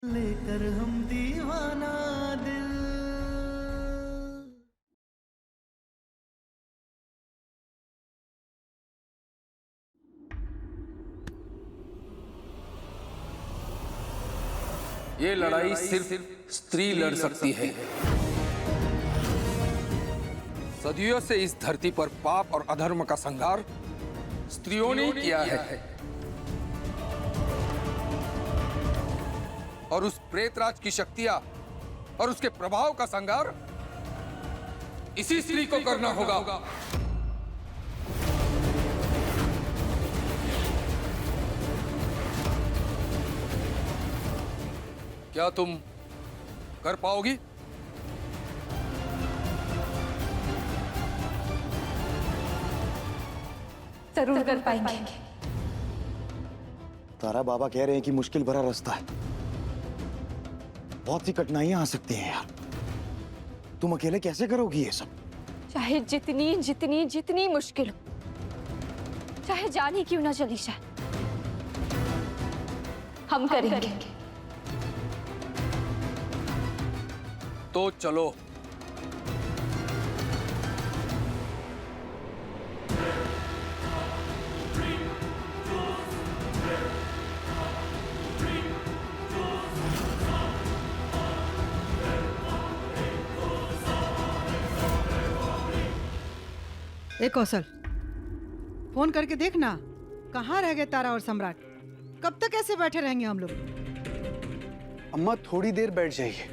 लेकर हम दीवाना दिल। ये लड़ाई सिर्फ स्त्री लड़ सकती है। सदियों से इस धरती पर पाप और अधर्म का संहार स्त्रियों ने किया है। और उस प्रेतराज की शक्तियां और उसके प्रभाव का संहार इसी स्त्री को करना होगा। क्या तुम कर पाओगी? जरूर कर पाएंगे। तारा बाबा कह रहे हैं कि मुश्किल भरा रास्ता है, बहुत सी कठिनाइयां आ सकती हैं यार। तुम अकेले कैसे करोगी ये सब? चाहे जितनी जितनी जितनी मुश्किल हो, चाहे जान ही क्यों ना चली जाए, हम करेंगे। तो चलो। ए कौशल, फोन करके देखना कहाँ रह गए तारा और सम्राट। कब तक ऐसे बैठे रहेंगे हम लोग? अम्मा थोड़ी देर बैठ जाइए।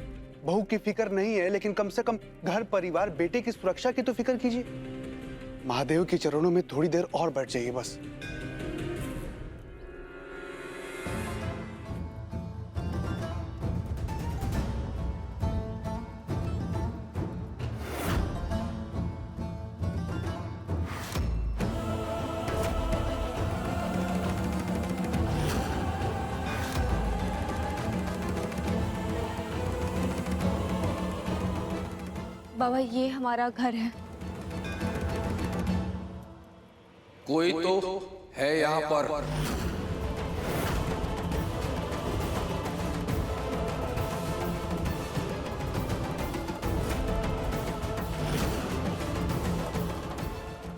बहू की फिक्र नहीं है, लेकिन कम से कम घर परिवार बेटे की सुरक्षा की तो फिक्र कीजिए। महादेव के चरणों में थोड़ी देर और बैठ जाइए बस। बाबा, ये हमारा घर है। कोई तो है यहाँ पर।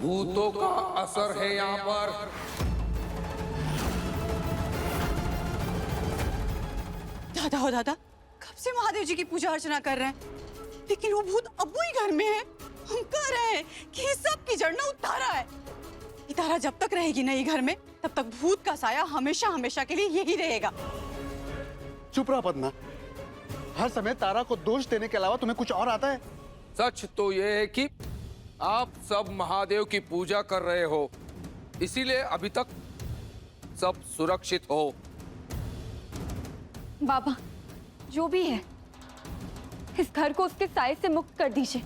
भूतों का असर है यहाँ पर। दादा हो दादा, कब से महादेव जी की पूजा अर्चना कर रहे हैं, लेकिन वो भूत अब ही घर में है। हम कह रहे हैं कि इस सब की जड़ ना उतारा है। ये तारा जब तक रहेगी ना ये घर में, तब तक भूत का साया हमेशा हमेशा के लिए यही रहेगा। चुप रहा पद्मा। हर समय तारा को दोष देने के अलावा तुम्हें कुछ और आता है? सच तो ये है कि आप सब महादेव की पूजा कर रहे हो, इसीलिए अभी तक सब सुरक्षित हो। बाबा, जो भी है, इस घर को उसके साए से मुक्त कर दीजिए।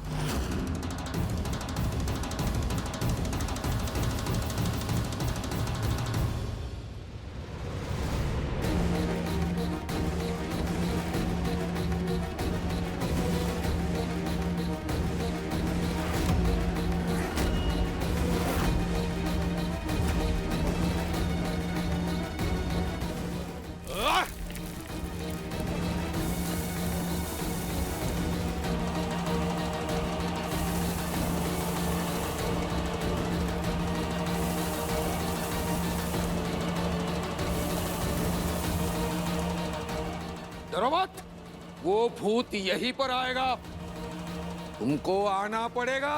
डरो मत, वो भूत यहीं पर आएगा। तुमको आना पड़ेगा,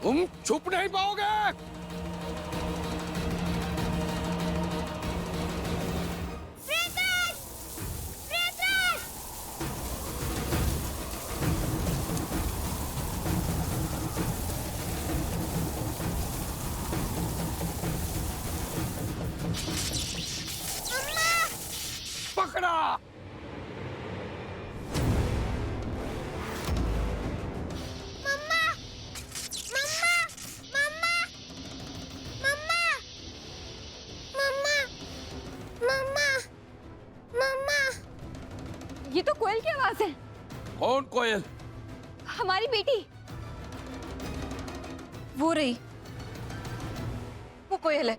तुम छुप नहीं पाओगे। पकड़ा। ये तो कोयल की आवाज है। कौन कोयल? हमारी बेटी। वो रही, वो कोयल है।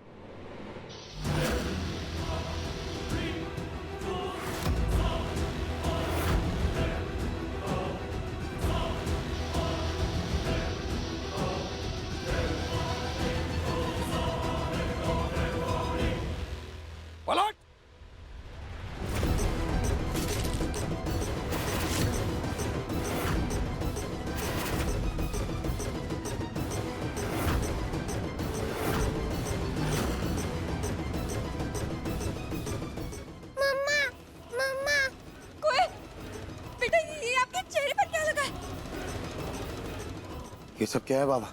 ये सब क्या है बाबा?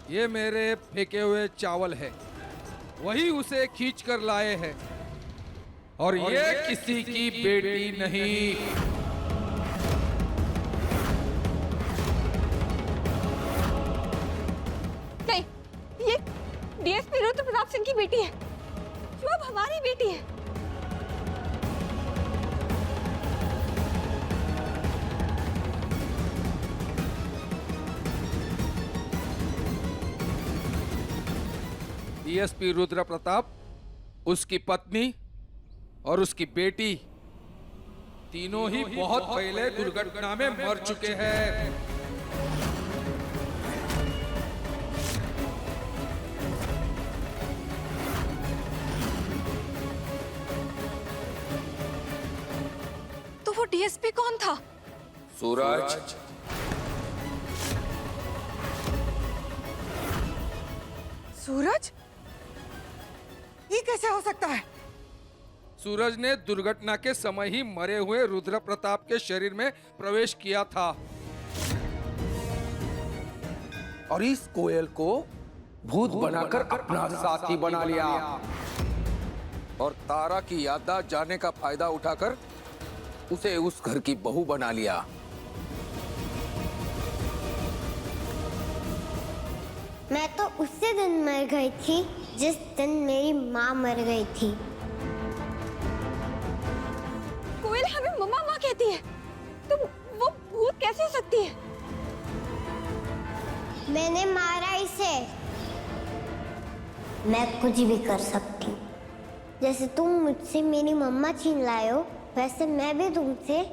ये मेरे फेंके हुए चावल है, वही उसे खींच कर लाए हैं। और ये किसी की बेटी नहीं। नहीं, ये डीएसपी रुद्र प्रताप सिंह की बेटी है, जो अब हमारी बेटी है। डीएसपी रुद्र प्रताप, उसकी पत्नी और उसकी बेटी तीनों ही बहुत पहले दुर्घटना में मर चुके हैं। तो वो डीएसपी कौन था? सूरज। सूरज? ये कैसे हो सकता है? सूरज ने दुर्घटना के समय ही मरे हुए रुद्र प्रताप के शरीर में प्रवेश किया था और इस कोयल को भूत बनाकर अपना साथी बना लिया और तारा की याददाश्त जाने का फायदा उठाकर उसे उस घर की बहू बना लिया। मैं तो उसी दिन मर गई थी जिस दिन मेरी माँ मर गई थी। कोयल हमें मम्मा माँ कहती है, तो वो भूत कैसे हो सकती है? मैंने मारा इसे। मैं कुछ भी कर सकती हूँ। जैसे तुम मुझसे मेरी मम्मा छीन लाए हो, वैसे मैं भी तुमसे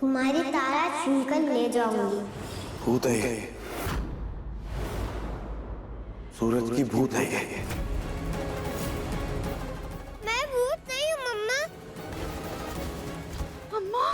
तुम्हारी तारा छीन कर ले जाऊंगी। भूत है ये। सूरज की भूत है ये। मैं भूत नहीं हूँ मम्मा। अम्मा,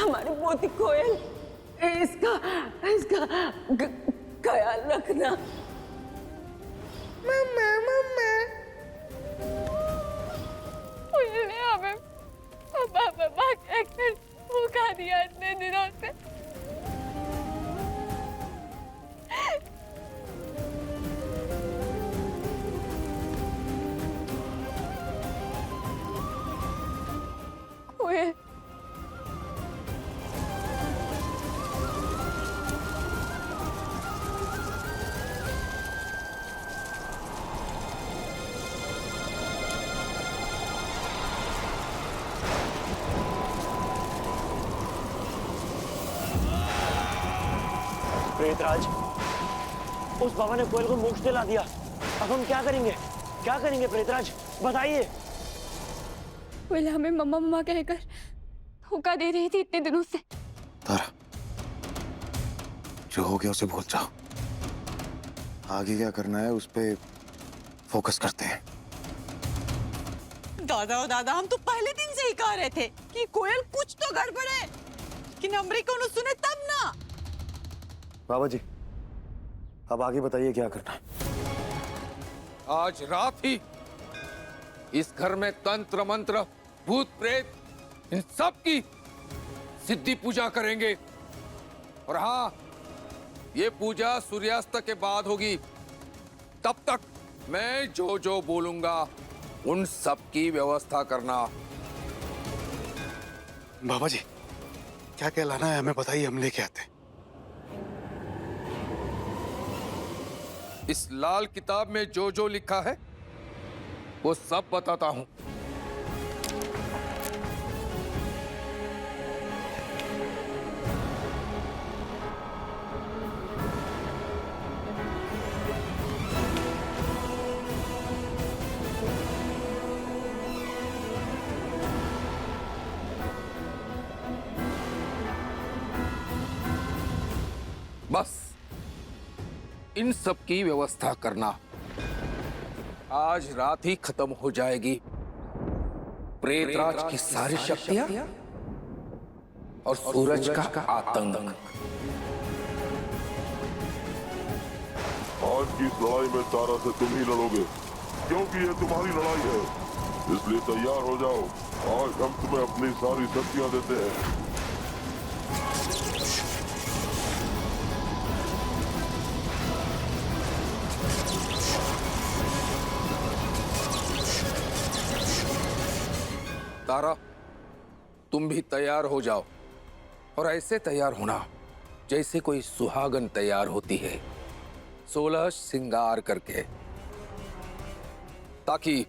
हमारी मोती कोयल, इसका ख्याल रखना। मम्मा मम्मा। कोयल ने हमें मम्मा कहकर धोखा दिया इतने दिनों से। कोयल, प्रेतराज, उस बाबा ने कोयल को मोक्ष दिला दिया। अब हम क्या करेंगे? क्या करेंगे प्रेतराज, बताइए। कोयल हमें मम्मा मम्मा कहकर धोखा दे रही थी इतने दिनों से। तारा, जो हो गया उसे भूल जाओ। आगे क्या करना है उस पे फोकस करते हैं। दादा दादा, हम तो पहले दिन से ही कह रहे थे कि कोयल कुछ तो गड़बड़ है, लेकिन अमरीका ने सुने तब ना। बाबा जी, अब आगे बताइए क्या करना है। आज रात ही इस घर में तंत्र मंत्र, भूत प्रेत, इन सब की सिद्धि पूजा करेंगे। और हाँ, ये पूजा सूर्यास्त के बाद होगी। तब तक मैं जो जो बोलूंगा उन सब की व्यवस्था करना। बाबा जी, क्या क्या लाना है हमें बताइए, हम लेके आते हैं। इस लाल किताब में जो जो लिखा है वो सब बताता हूं। बस इन सब की व्यवस्था करना। आज रात ही खत्म हो जाएगी प्रेतराज की सारी शक्तियां और सूरज का आतंक। आज की इस लड़ाई में तारा से तुम ही लड़ोगे, क्योंकि ये तुम्हारी लड़ाई है। इसलिए तैयार हो जाओ, आज हम तुम्हें अपनी सारी शक्तियां देते हैं। तारा, तुम भी तैयार हो जाओ, और ऐसे तैयार होना जैसे कोई सुहागन तैयार होती है, 16 श्रृंगार करके, ताकि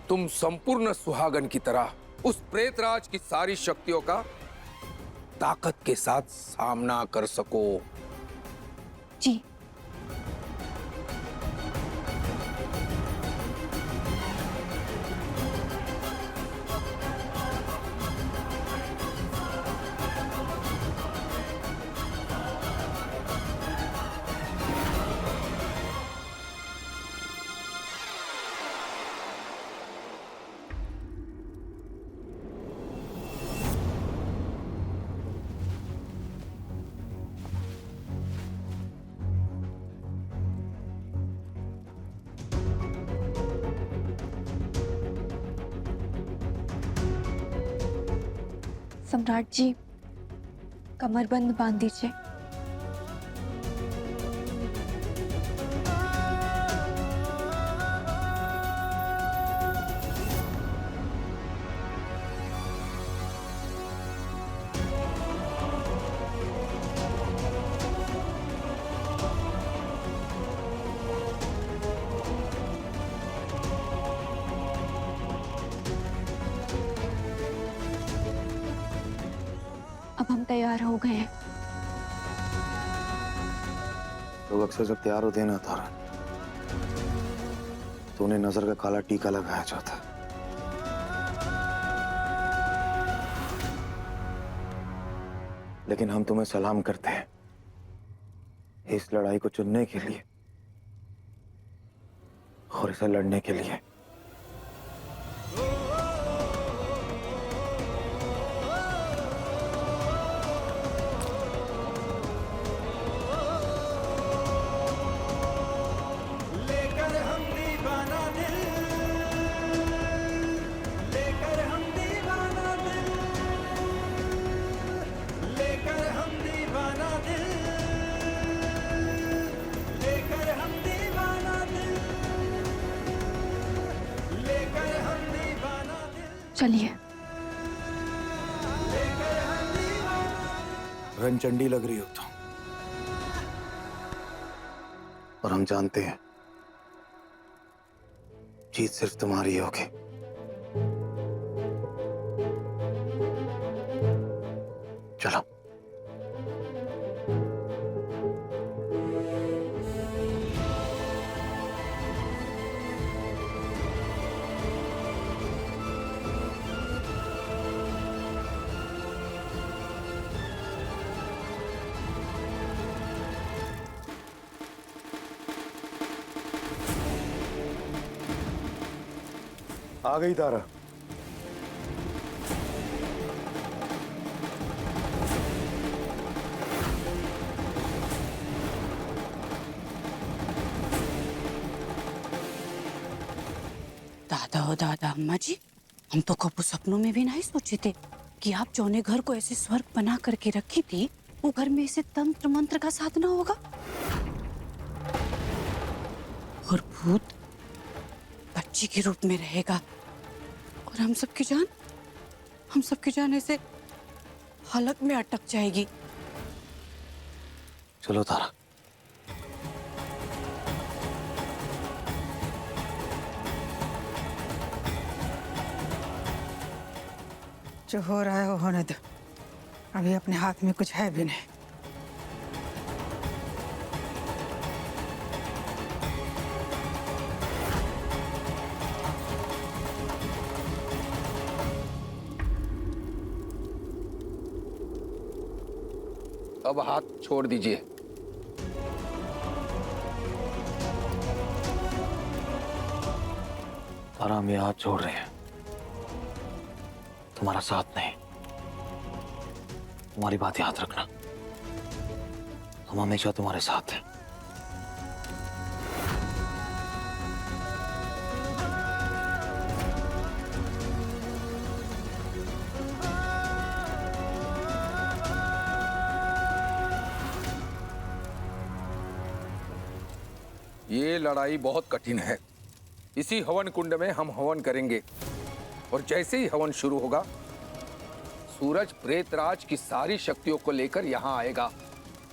तुम संपूर्ण सुहागन की तरह उस प्रेतराज की सारी शक्तियों का ताकत के साथ सामना कर सको। जी। सम्राट जी, कमरबंद बांध दीजिए। अब हम तैयार हो गए हैं। लोग अक्सर जब तैयार होते हैं ना तारा, तो उन्हें नजर का काला टीका लगाया जाता है। लेकिन हम तुम्हें सलाम करते हैं इस लड़ाई को चुनने के लिए और इसे लड़ने के लिए। चलिए। रणचंडी लग रही हो तुम, और हम जानते हैं जीत सिर्फ तुम्हारी होगी। चलो। आ गई तारा। दादा ओ दादा, अम्मा जी, हम तो कबू सपनों में भी नहीं सोचे थे कि आप जौने घर को ऐसे स्वर्ग बना करके रखी थी, वो घर में ऐसे तंत्र मंत्र का साधना होगा और भूत बच्ची के रूप में रहेगा, और हम सबकी जान ऐसे हालत में अटक जाएगी। चलो तारा। जो हो रहा है वो होने दो, अभी अपने हाथ में कुछ है भी नहीं। अब हाथ छोड़ दीजिए। हराम ये हाथ जोड़ रहे हैं, तुम्हारा साथ नहीं। तुम्हारी बात याद रखना, हम हमेशा तुम्हारे साथ हैं। ये लड़ाई बहुत कठिन है। इसी हवन कुंड में हम हवन करेंगे और जैसे ही हवन शुरू होगा, सूरज प्रेतराज की सारी शक्तियों को लेकर यहाँ आएगा।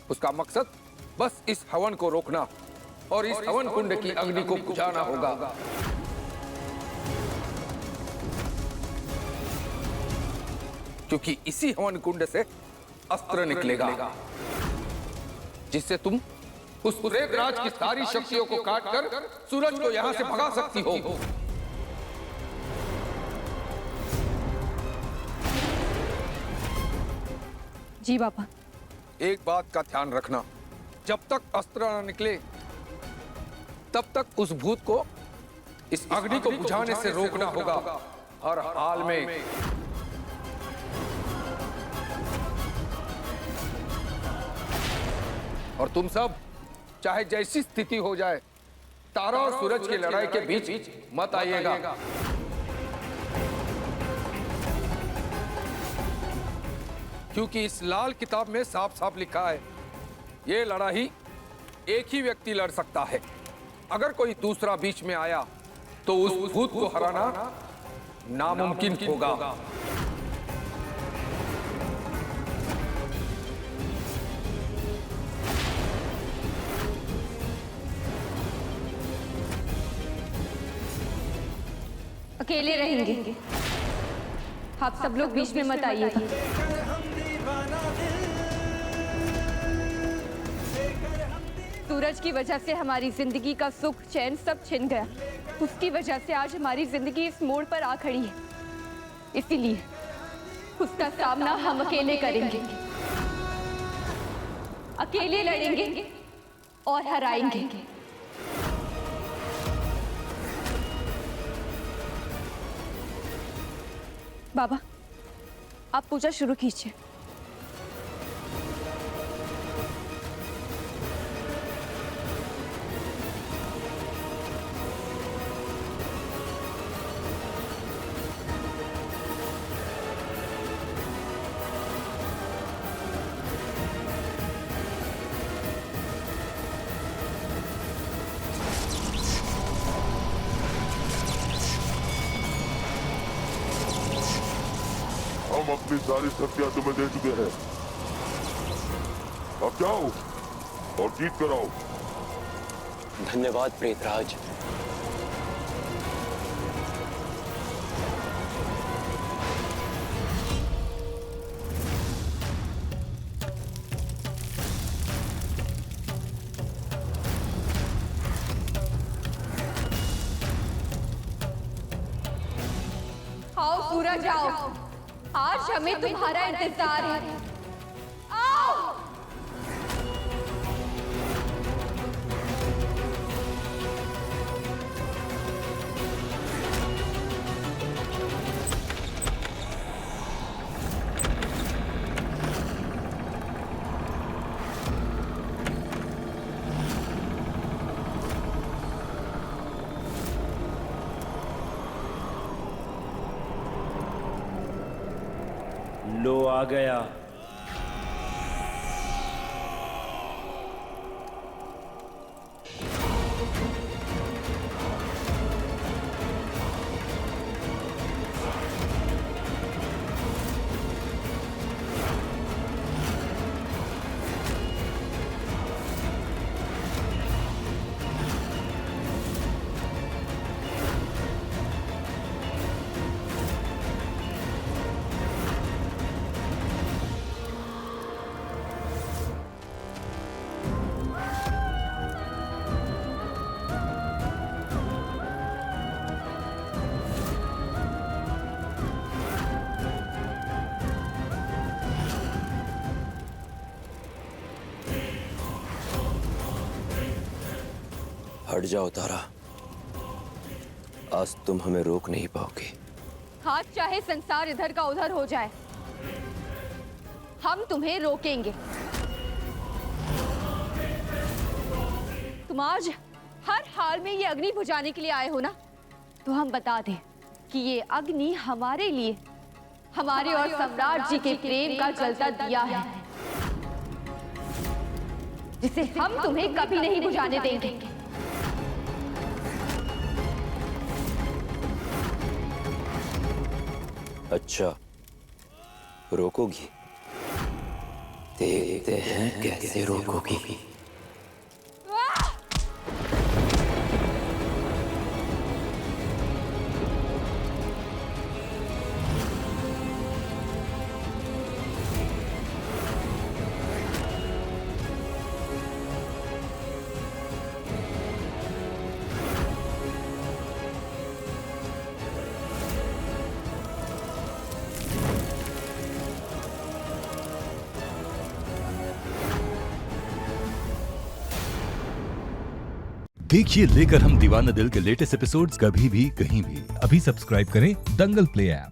उसका मकसद बस इस हवन को रोकना और इस हवन कुंड की अग्नि को बुझाना होगा। क्योंकि इसी हवन कुंड से अस्त्र निकलेगा जिससे तुम उस प्रेतराज की सारी शक्तियों को काटकर सूरज को यहां से भगा सकती हो। जी बाबा। एक बात का ध्यान रखना, जब तक अस्त्र न निकले तब तक उस भूत को इस अग्नि को बुझाने से रोकना होगा हर हाल में। और तुम सब चाहे जैसी स्थिति हो जाए, तारा और सूरज की लड़ाई के बीच मत आइएगा। क्योंकि इस लाल किताब में साफ साफ लिखा है, ये लड़ाई एक ही व्यक्ति लड़ सकता है। अगर कोई दूसरा बीच में आया तो उस भूत को हराना नामुमकिन होगा। अकेले रहेंगे, आप सब लोग बीच में मत आइएगा। सूरज की वजह से हमारी जिंदगी का सुख चैन सब छिन गया। उसकी वजह से आज हमारी जिंदगी इस मोड़ पर आ खड़ी है। इसीलिए उसका सामना हम अकेले करेंगे, अकेले लड़ेंगे और हराएंगे। बाबा, आप पूजा शुरू कीजिए। हम अपनी सारी शक्तियां तुम्हें दे चुके हैं। अब जाओ और जीत कर आओ। धन्यवाद प्रेतराज। आओ सूरज आओ, आज हमें तुम्हारा इंतजार है। आओ। लो आ गया। हट जाओ तारा, आज तुम हमें रोक नहीं पाओगे। हाथ चाहे संसार इधर का उधर हो जाए, हम तुम्हें रोकेंगे। तुम आज हर हाल में ये अग्नि बुझाने के लिए आए हो ना, तो हम बता दें कि ये अग्नि हमारे लिए, हमारे और सम्राट जी के प्रेम का जलता दिया है, जिसे हम तुम्हें कभी नहीं बुझाने देंगे। अच्छा, रोकोगी? देखते हैं कैसे रोकोगी। देखिए लेकर हम दीवाना दिल के लेटेस्ट एपिसोड्स कभी भी कहीं भी। अभी सब्सक्राइब करें दंगल प्ले ऐप।